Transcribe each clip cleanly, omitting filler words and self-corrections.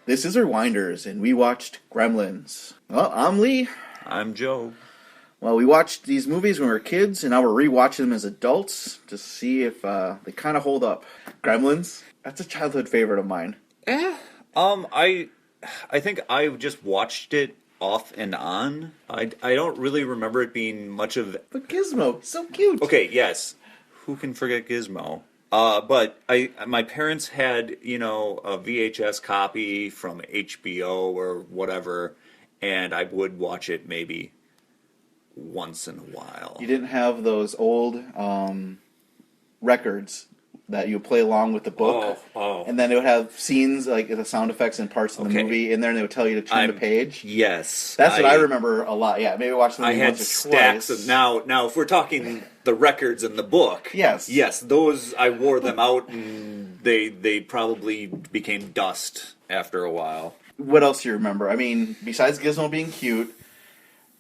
This is Rewinders, and we watched Gremlins. Well, I'm Lee. I'm Joe. Well, we watched these movies when we were kids, and now we're rewatching them as adults to see if they kind of hold up. Gremlins, that's a childhood favorite of mine. I think I just watched it off and on. I don't really remember it being much of... But Gizmo, so cute. Okay, yes. Who can forget Gizmo? But my parents had, a VHS copy from HBO or whatever, and I would watch it maybe once in a while. You didn't have those old records that you would play along with the book, and then it would have scenes, like the sound effects and parts of the movie in there, and they would tell you to turn the page. Yes. That's what I remember a lot, yeah. Maybe watch the movie I had once or stacks twice. of... Now, if we're talking the records in the book... Yes, those, I wore them out, and they probably became dust after a while. What else do you remember? I mean, besides Gizmo being cute,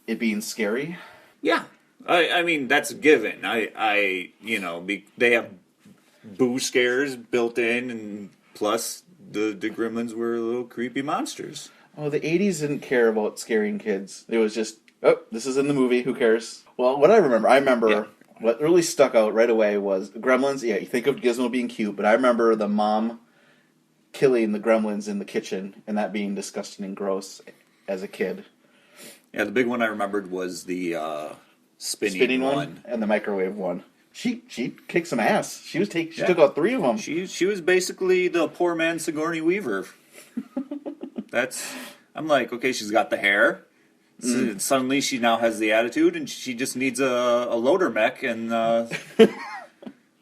it being scary? Yeah. I mean, that's a given. They have boo scares built in, and plus the Gremlins were little creepy monsters. Oh, the 80s didn't care about scaring kids. It was just, this is in the movie, who cares? Well, what I remember what really stuck out right away was Gremlins. Yeah, you think of Gizmo being cute, but I remember the mom killing the Gremlins in the kitchen, and that being disgusting and gross as a kid. Yeah, the big one I remembered was the spinning one and the microwave one. She kicked some ass. She took out 3 of them. She was basically the poor man Sigourney Weaver. I'm like, okay, she's got the hair. Suddenly she now has the attitude, and she just needs a loader mech and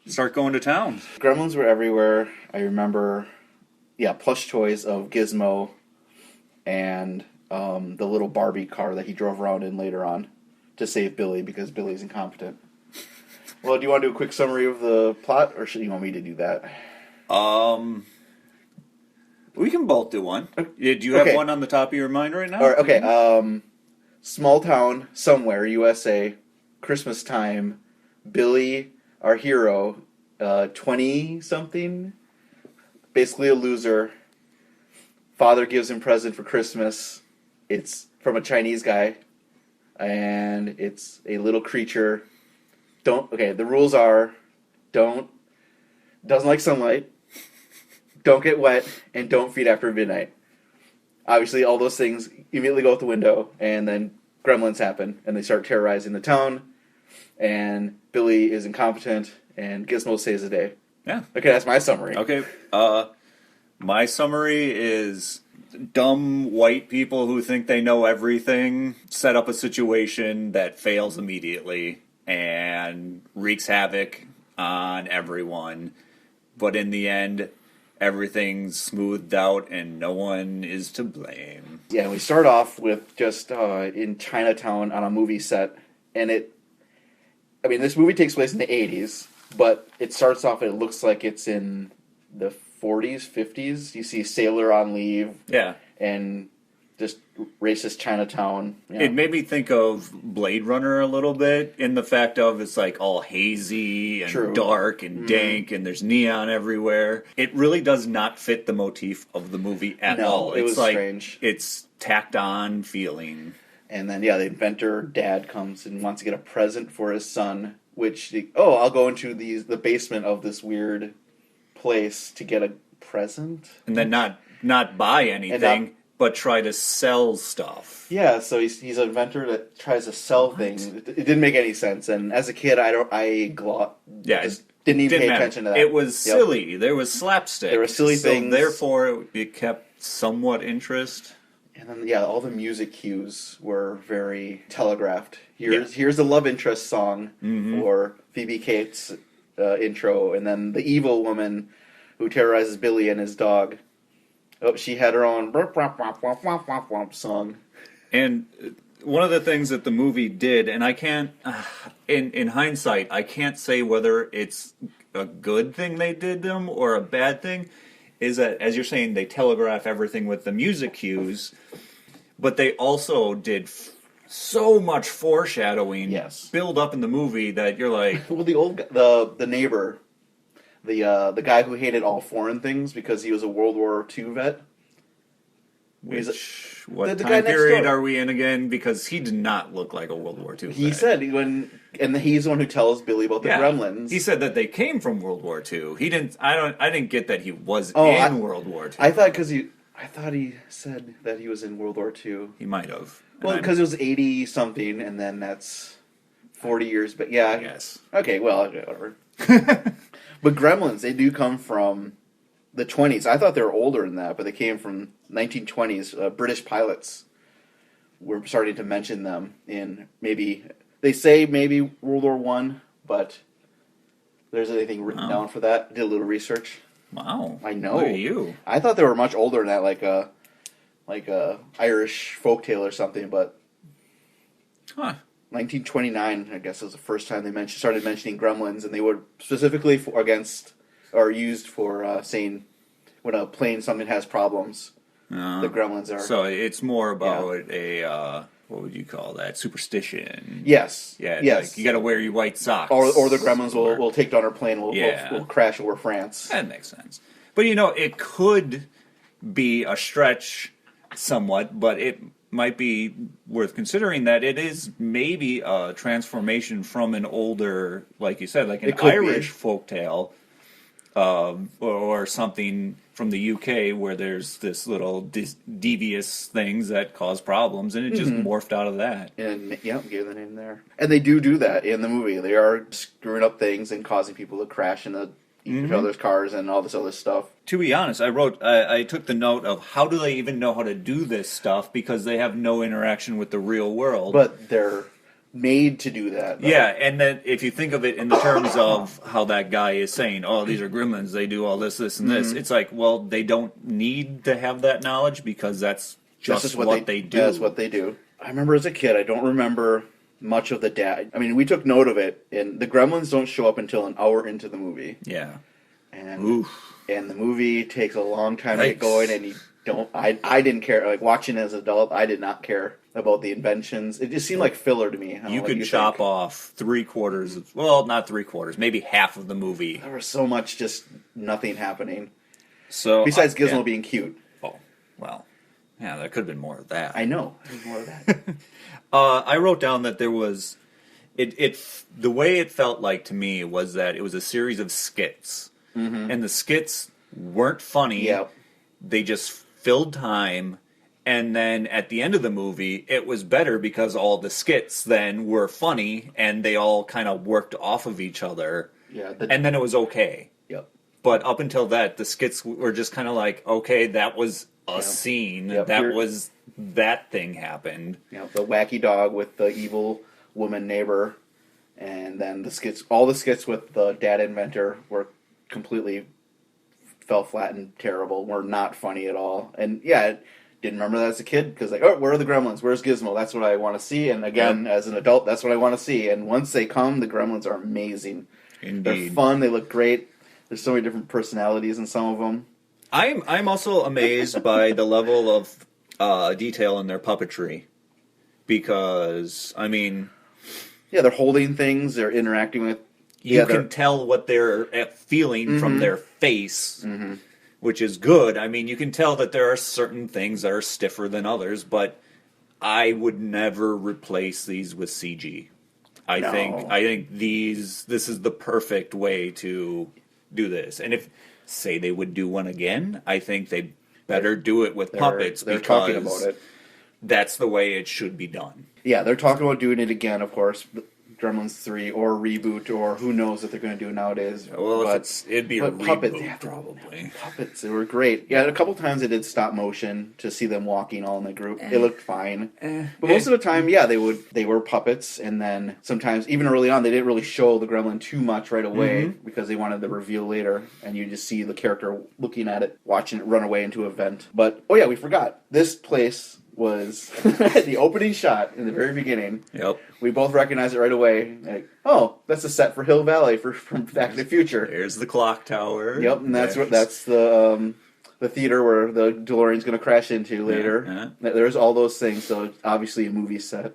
start going to town. Gremlins were everywhere. I remember, plush toys of Gizmo and the little Barbie car that he drove around in later on to save Billy because Billy's incompetent. Well, do you want to do a quick summary of the plot, or should you want me to do that? We can both do one. Do you have one on the top of your mind right now? All right, okay. Small town, somewhere, USA, Christmas time. Billy, our hero, 20-something, basically a loser. Father gives him present for Christmas. It's from a Chinese guy, and it's a little creature. The rules are, doesn't like sunlight, don't get wet, and don't feed after midnight. Obviously, all those things immediately go out the window, and then Gremlins happen, and they start terrorizing the town, and Billy is incompetent, and Gizmo saves the day. Yeah. Okay, that's my summary. Okay, my summary is dumb white people who think they know everything set up a situation that fails immediately and wreaks havoc on everyone, but in the end, everything's smoothed out and no one is to blame. Yeah, we start off with just in Chinatown on a movie set, and this movie takes place in the 80s, but it starts off and it looks like it's in the 40s, 50s. You see Sailor on leave. Yeah. And just racist Chinatown. Yeah. It made me think of Blade Runner a little bit in the fact of it's like all hazy and dark and dank and there's neon everywhere. It really does not fit the motif of the movie at all. It was strange. It's tacked on feeling. And then, the inventor dad comes and wants to get a present for his son, which, I'll go into the basement of this weird place to get a present. And then not buy anything, but try to sell stuff. Yeah, so he's an inventor that tries to sell things. It didn't make any sense, and as a kid, just didn't even pay attention to that. It was silly. There was slapstick. There were silly things. Therefore, it kept somewhat interest. And then, all the music cues were very telegraphed. Here's the love interest song for Phoebe Cates' intro, and then the evil woman who terrorizes Billy and his dog. Oh, she had her own song. And one of the things that the movie did, and I can't, in hindsight, I can't say whether it's a good thing they did them or a bad thing, is that, as you're saying, they telegraph everything with the music cues, but they also did so much foreshadowing build up in the movie that you're like... Well, the neighbor... The guy who hated all foreign things because he was a World War II vet, What the guy time next period door. are we in again? Because he did not look like a World War II He vet. said and he's the one who tells Billy about the Gremlins. He said that they came from World War II. He didn't. I didn't get that he was in World War II. I thought he said that he was in World War II. He might have. Well, because it was 80 something, and then that's 40 years. But yeah, yes. Okay, well, whatever. But Gremlins, they do come from the 20s. I thought they were older than that, but they came from 1920s. British pilots were starting to mention them in maybe World War One, but there's anything written down for that. Did a little research. Wow, I know. Look at you. I thought they were much older than that, like a Irish folktale or something. But 1929, I guess, was the first time they started mentioning Gremlins, and they would specifically used for saying when a plane something has problems. The Gremlins are. So it's more about a what would you call that? Superstition. Yes. Yeah. Yes. Like you got to wear your white socks. Or the Gremlins will take down our plane. We'll crash over France. That makes sense. But it could be a stretch somewhat, but it might be worth considering that it is maybe a transformation from an older, like you said, like an Irish folktale, or something from the UK where there's this little devious things that cause problems, and it just morphed out of that. And gave the name there. And they do that in the movie. They are screwing up things and causing people to crash into each other's cars and all this other stuff. To be honest, I took the note of how do they even know how to do this stuff because they have no interaction with the real world. But they're made to do that. Though. Yeah, and then if you think of it in the terms of how that guy is saying, oh, these are gremlins, they do all this, and this, it's like, well, they don't need to have that knowledge because that's just what they do. That's what they do. I remember as a kid, I don't remember much of the dad. I mean, we took note of it, and the Gremlins don't show up until an hour into the movie. Yeah. And the movie takes a long time to get going, and you don't. I didn't care. Like watching as an adult, I did not care about the inventions. It just seemed like filler to me. You could chop off 3/4 well, not 3/4, maybe half of the movie. There was so much just nothing happening. So besides Gizmo being cute. Oh, well. Yeah, there could have been more of that. I know. There's more of that. I wrote down that there was the way it felt like to me was that it was a series of skits. And the skits weren't funny. Yep. They just filled time. And then at the end of the movie, it was better because all the skits then were funny and they all kind of worked off of each other. Yeah. And then it was okay. Yep. But up until that, the skits were just kind of like, okay, that was a scene. Yep. That thing happened. The wacky dog with the evil woman neighbor. And then all the skits with the dad inventor were completely fell flat and terrible. Were not funny at all. And didn't remember that as a kid because where are the Gremlins? Where's Gizmo? That's what I want to see. And again, as an adult, that's what I want to see. And once they come, the Gremlins are amazing. Indeed. They're fun. They look great. There's so many different personalities in some of them. I'm also amazed by the level of detail in their puppetry because they're holding things. They're interacting with. You can tell what they're feeling from their face. Which is good. You can tell that there are certain things that are stiffer than others, but I would never replace these with CG. I think this is the perfect way to do this. And if say they would do one again, I think they better do it with puppets they're because talking about it. That's the way it should be done. Yeah, they're talking about doing it again, of course. Gremlins 3 or reboot or who knows what they're going to do nowadays. Well, it'd be a reboot, probably. Puppets, they were great. Yeah, a couple times they did stop motion to see them walking all in the group. It looked fine. But most of the time, they were puppets, and then sometimes, even early on, they didn't really show the gremlin too much right away because they wanted the reveal later, and you just see the character looking at it, watching it run away into a vent. But, we forgot. This place was the opening shot in the very beginning. Yep. We both recognized it right away. Like, that's a set for Hill Valley from Back to the Future. There's the clock tower. Yep, and that's the theater where the DeLorean's going to crash into later. Yeah. There's all those things. So obviously a movie set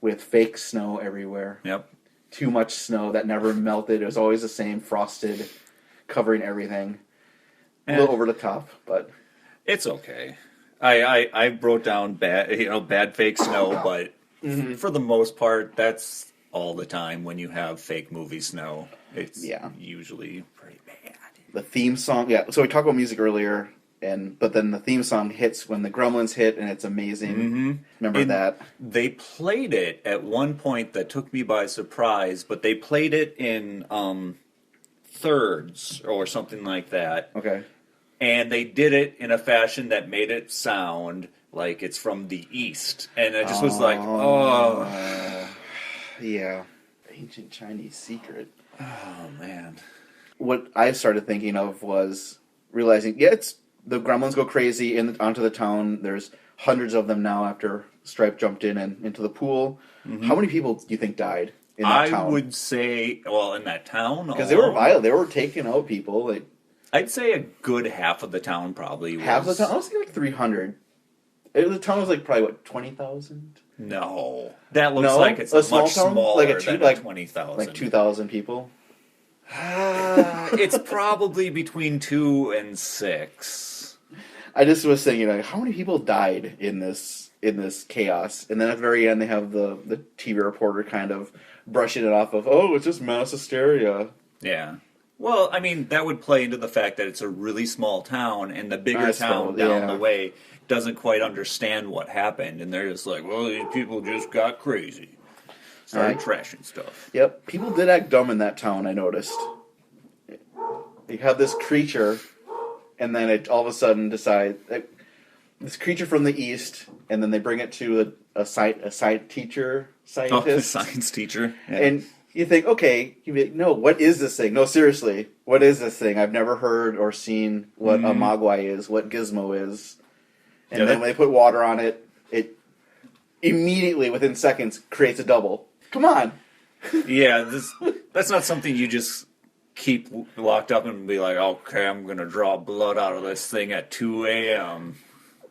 with fake snow everywhere. Yep. Too much snow that never melted. It was always the same, frosted, covering everything. A little over the top, but it's okay. I wrote down bad fake snow, but for the most part, that's all the time when you have fake movie snow. It's usually pretty bad. The theme song, so we talked about music earlier, but then the theme song hits when the Gremlins hit, and it's amazing. Remember that? They played it at one point that took me by surprise, but they played it in thirds or something like that. Okay. And they did it in a fashion that made it sound like it's from the East. And I just was like, yeah. Ancient Chinese secret. Oh, man. What I started thinking of was realizing, it's the Gremlins go crazy onto the town. There's hundreds of them now after Stripe jumped in and into the pool. How many people do you think died in that town? I would say, in that town? Because they were violent. They were taking out people. I'd say a good half of the town probably was. Half of the town? I was thinking 300. The town was probably, 20,000? No. That looks like it's much smaller than 20,000. Like 2,000 people? It's probably between 2 and 6. I just was thinking, how many people died in this chaos? And then at the very end, they have the TV reporter kind of brushing it off of, it's just mass hysteria. Yeah. Well, I mean, that would play into the fact that it's a really small town, and the bigger town down the way doesn't quite understand what happened, and they're just like, these people just got crazy. Started trashing stuff. Yep. People did act dumb in that town, I noticed. You have this creature, and then it all of a sudden decides... this creature from the East, and then they bring it to a scientist. A science teacher. Yeah. And you think, okay, no, what is this thing? No, seriously, what is this thing? I've never heard or seen what a mogwai is, what gizmo is. And then when they put water on it, it immediately, within seconds, creates a double. Come on. Yeah, that's not something you just keep locked up and be like, okay, I'm going to draw blood out of this thing at 2 a.m.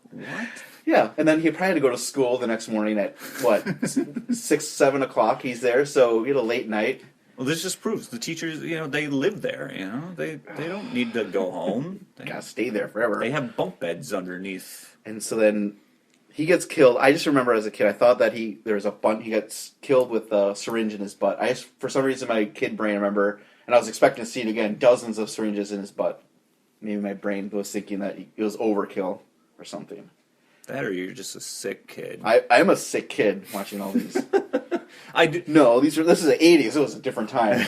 What? Yeah, and then he probably had to go to school the next morning at, 6, 7 o'clock. He's there, so he had a late night. Well, this just proves the teachers, they live there, They don't need to go home. They gotta stay there forever. They have bunk beds underneath. And so then he gets killed. I just remember as a kid, I thought that he gets killed with a syringe in his butt. For some reason, my kid brain, I remember, and I was expecting to see it again, dozens of syringes in his butt. Maybe my brain was thinking that it was overkill or something. That, or you're just a sick kid. I'm a sick kid watching all these. No, this is the 80s. It was a different time.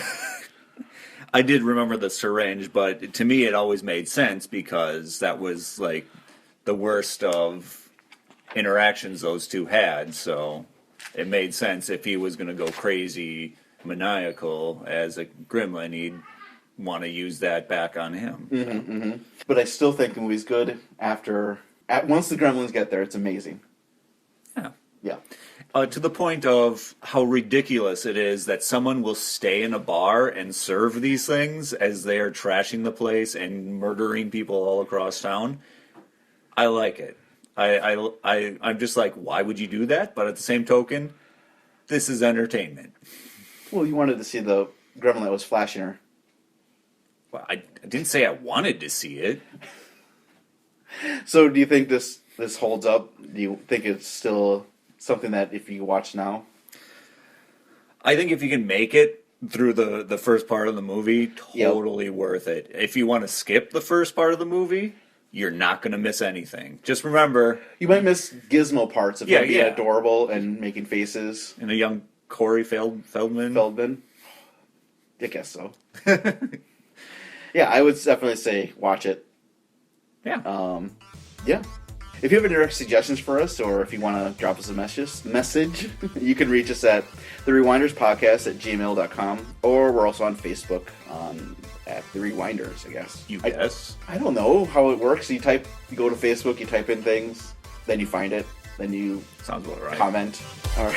I did remember the syringe, but to me it always made sense because that was like the worst of interactions those two had. So it made sense if he was going to go crazy, maniacal as a gremlin, he'd want to use that back on him. But I still think the movie's good once the Gremlins get there. It's amazing. Yeah. To the point of how ridiculous it is that someone will stay in a bar and serve these things as they are trashing the place and murdering people all across town. I like it. I'm just like, why would you do that? But at the same token, this is entertainment. Well, you wanted to see the gremlin that was flashing her. Well, I didn't say I wanted to see it. So do you think this holds up? Do you think it's still something that if you watch now? I think if you can make it through the first part of the movie, totally worth it. If you want to skip the first part of the movie, you're not going to miss anything. Just remember... You might miss gizmo parts of him being adorable and making faces. And a young Corey Feldman. I guess so. Yeah, I would definitely say watch it. Yeah. Yeah. If you have any direct suggestions for us, or if you want to drop us a message, you can reach us at therewinderspodcast@gmail.com, or we're also on Facebook at The Rewinders, I guess. Guess? I don't know how it works. You go to Facebook, you type in things, then you find it, then you Sounds about right. Comment. All right.